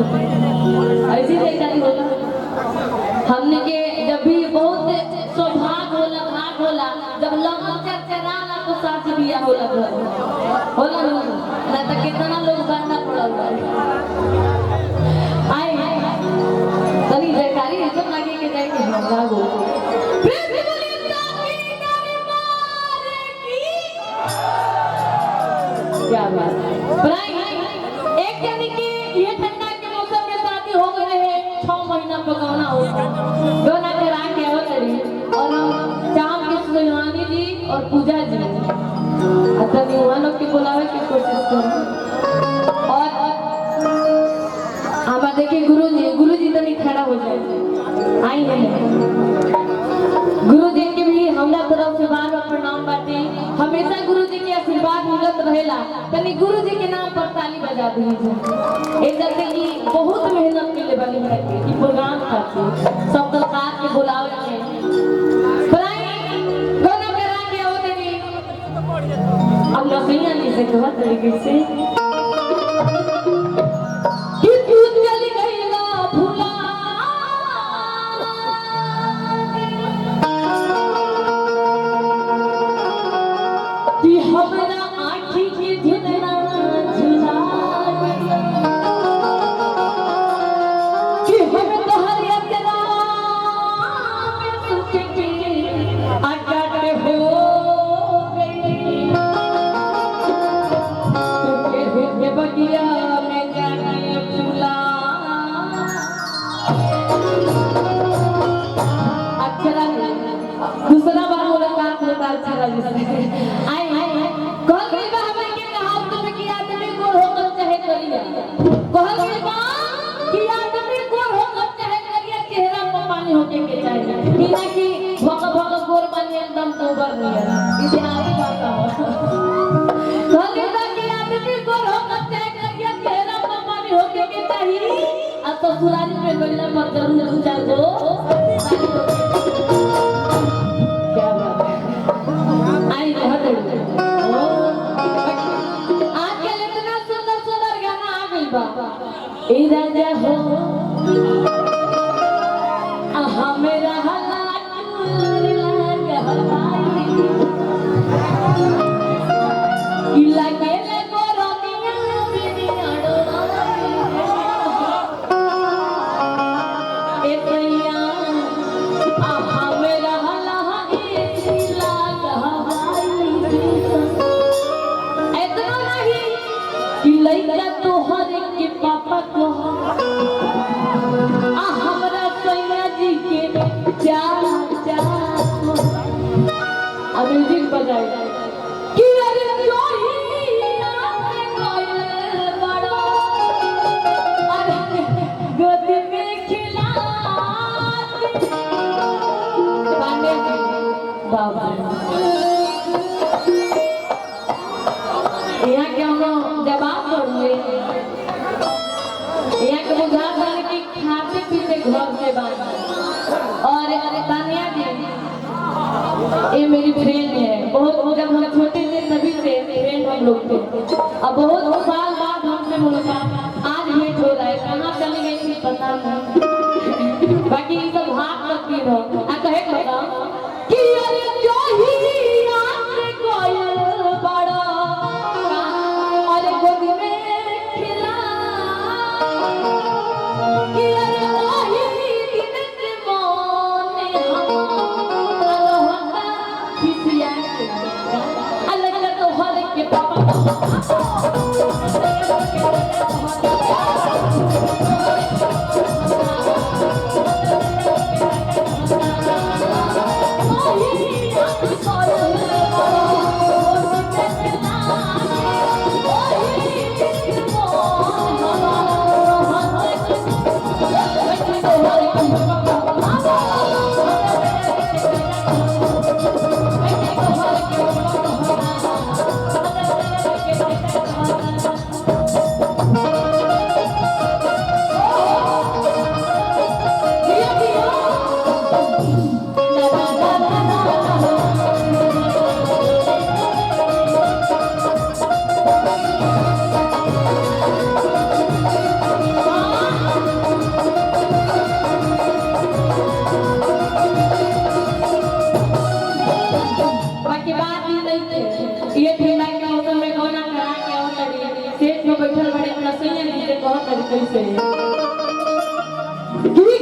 ऐसी जैसा होला हमने के जब भी बहुत सौभाग्य होला भाग होला जब लगन चरचराला तो साथ बिया होला होला ना तो कितना लोग बंदा पड़ल आए तनी जयकारी सब लगे के जाए के हमरा गो क्या बात एक जन की ये ठंडा के मौसम में शादी हो गई है 6 महीना पकाना होता दोनों करा के होतरी और हम शाम के सुहानी जी और पूजा जी अच्छा निवानों के बुलावे की कोशिश करो और आप देखिए गुरु जी तनी खड़ा हो जाए आई है गुरु जी के भी हमरा तरफ से बार बार प्रणाम बाटे हमेशा गुरु जी के आशीर्वाद मिलत रहेला तनी गुरु जी के नाम पर ताली बजा दीजिए एक जैसे कि बहुत मेहनत के लिए बनी है कि प्रोग्राम खातिर सब कलाकार के बुलावे हैं बनाई दोनों करा के होते नहीं अब रसैया नहीं से बहुत तरीके से कि तू चली गई ला भूला कि हमरा आँखी के झिलना झिला कि हम तोहर यात्रा में सुख के अकड़ हो गई तुके हृदय बगिया में जाके फूला अक्षरा दूसरा बार बोला काम होता अक्षरा जिसने आई कहल गई बा हमें के कहा तुम की आदमी गोर होकर चाहे करिया कहल गई बा कि आदमी गोर होकर चाहे करिया चेहरा पर पानी होके के चाहिए बिना कि भक भक गोर बने एकदम सोबर नहीं है इतिहास बात है कहल गई बा कि आदमी गोर होकर चाहे करिया चेहरा पर पानी होके के चाहिए अब तो ससुराली में गइला पर जरूर दो चार गो क्या बात है आई बहुत आजकल इतना सुंदर सुंदर गाना आ गई बा ए राजा हो मेरा हालात कि लगे लगो रोनिया मेरी अड़ोरा ए भैया मेरा हालात इतना नहीं कि लइका तोहर के पापा को हमरा सैया जी के चार म्यूजिक बजाए कि अरे जोहिया में कोयल बड़ो अरे गोद में खिला बाने बाबा यहाँ के हम जवाब पढ़ुए यहाँ के बुझा जाने की खाते पीते घर से बात और तानिया जी ये मेरी फ्रेंड है बहुत जब हम छोटे थे तभी से फ्रेंड हम लोग थे अब बहुत साल बाद हमसे मुलाकात आज भेंट हो रहा है कहाँ चली गई थी पता नहीं बाकी सब हाथ रखती रहो कहे कहता कि अरे जो ही आंखें कोयल बड़ा अरे गोद में खिला कि अरे वही दिन से मोने हम खिसिया अलग तो हर के पापा गिरी